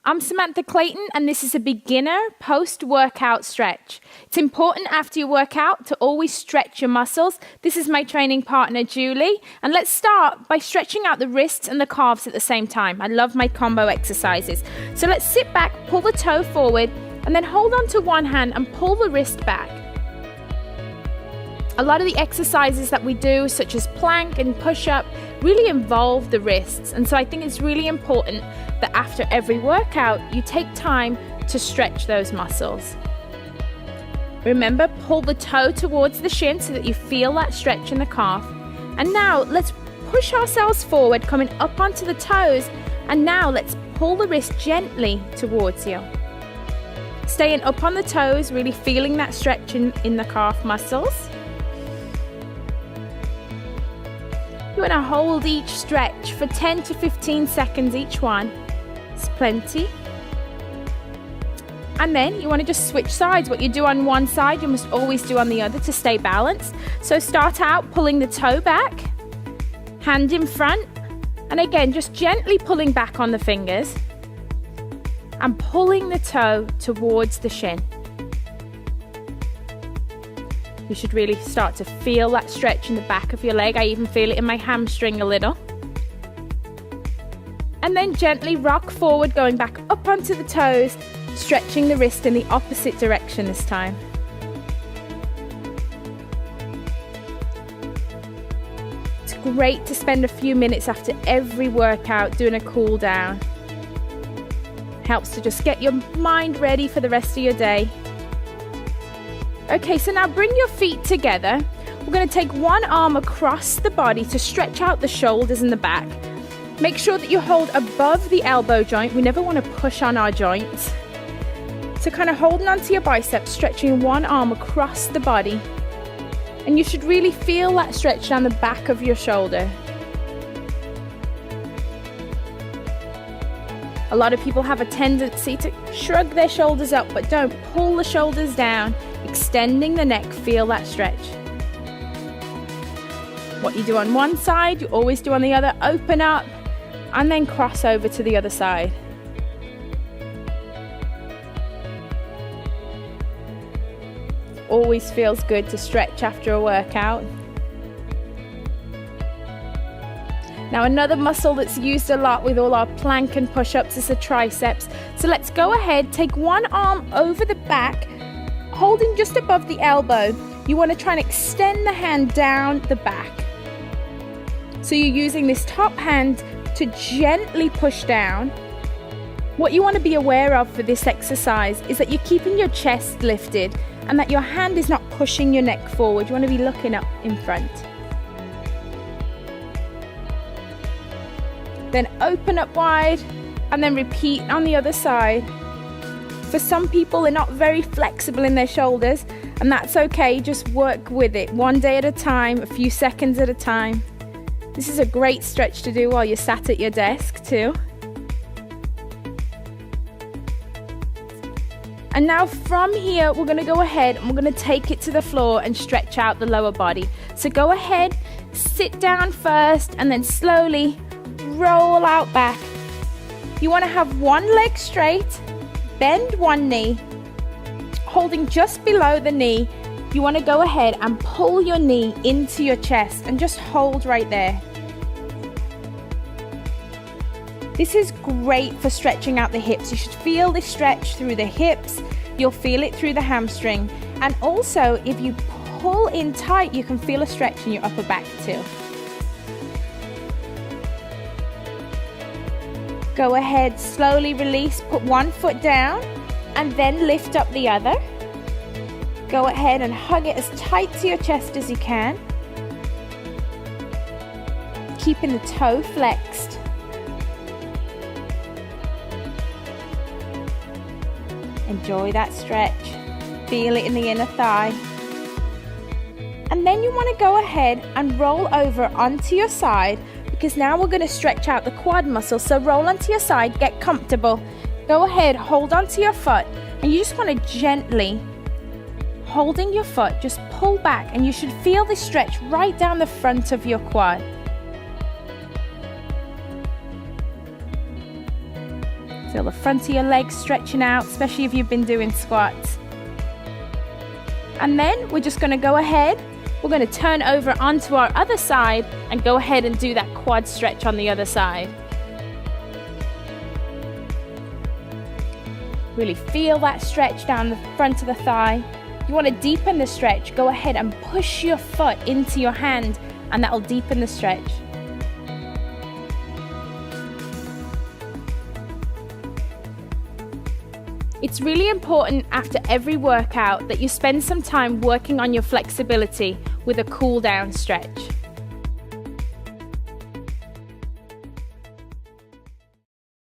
I'm Samantha Clayton, and this is a beginner post-workout stretch. It's important after your workout to always stretch your muscles. This is my training partner, Julie, and let's start by stretching out the wrists and the calves at the same time. I love my combo exercises. So let's sit back, pull the toe forward, and then hold on to one hand and pull the wrist back. A lot of the exercises that we do, such as plank and push-up, really involve the wrists. And so I think it's really important that after every workout, you take time to stretch those muscles. Remember, pull the toe towards the shin so that you feel that stretch in the calf. And now let's push ourselves forward, coming up onto the toes. And now let's pull the wrist gently towards you. Staying up on the toes, really feeling that stretch in the calf muscles. You want to hold each stretch for 10 to 15 seconds each one. It's plenty. And then you want to just switch sides. What you do on one side, you must always do on the other to stay balanced. So start out pulling the toe back, hand in front, and again, just gently pulling back on the fingers and pulling the toe towards the shin. You should really start to feel that stretch in the back of your leg. I even feel it in my hamstring a little. And then gently rock forward, going back up onto the toes, stretching the wrist in the opposite direction this time. It's great to spend a few minutes after every workout doing a cool down. Helps to just get your mind ready for the rest of your day. Okay, so now bring your feet together. We're going to take one arm across the body to stretch out the shoulders and the back. Make sure that you hold above the elbow joint. We never want to push on our joints. So kind of holding onto your biceps, stretching one arm across the body. And you should really feel that stretch down the back of your shoulder. A lot of people have a tendency to shrug their shoulders up, but don't. Pull the shoulders down, extending the neck, feel that stretch. What you do on one side, you always do on the other. Open up and then cross over to the other side. Always feels good to stretch after a workout. Now another muscle that's used a lot with all our plank and push-ups is the triceps. So let's go ahead, take one arm over the back, holding just above the elbow. You want to try and extend the hand down the back. So you're using this top hand to gently push down. What you want to be aware of for this exercise is that you're keeping your chest lifted and that your hand is not pushing your neck forward. You want to be looking up in front. Then open up wide and then repeat on the other side. For some people, they're not very flexible in their shoulders, and that's okay. Just work with it one day at a time, a few seconds at a time. This is a great stretch to do while you're sat at your desk too. And now from here, we're going to go ahead and we're going to take it to the floor and stretch out the lower body. So go ahead, sit down first, and then slowly roll out back. You want to have one leg straight, bend one knee, holding just below the knee. You want to go ahead and pull your knee into your chest and just hold right there. This is great for stretching out the hips. You should feel this stretch through the hips. You'll feel it through the hamstring. And also, if you pull in tight, you can feel a stretch in your upper back too. Go ahead, slowly release, put one foot down and then lift up the other. Go ahead and hug it as tight to your chest as you can. Keeping the toe flexed. Enjoy that stretch. Feel it in the inner thigh. And then you want to go ahead and roll over onto your side, because now we're going to stretch out the quad muscle. So roll onto your side, get comfortable. Go ahead, hold onto your foot, and you just want to gently, holding your foot, just pull back, and you should feel this stretch right down the front of your quad. So Feel the front of your legs stretching out, especially if you've been doing squats. And then we're just going to go ahead, we're going to turn over onto our other side and go ahead and do that quad stretch on the other side. Really feel that stretch down the front of the thigh. You want to deepen the stretch, go ahead and push your foot into your hand, and that will deepen the stretch. It's really important after every workout that you spend some time working on your flexibility with a cool down stretch.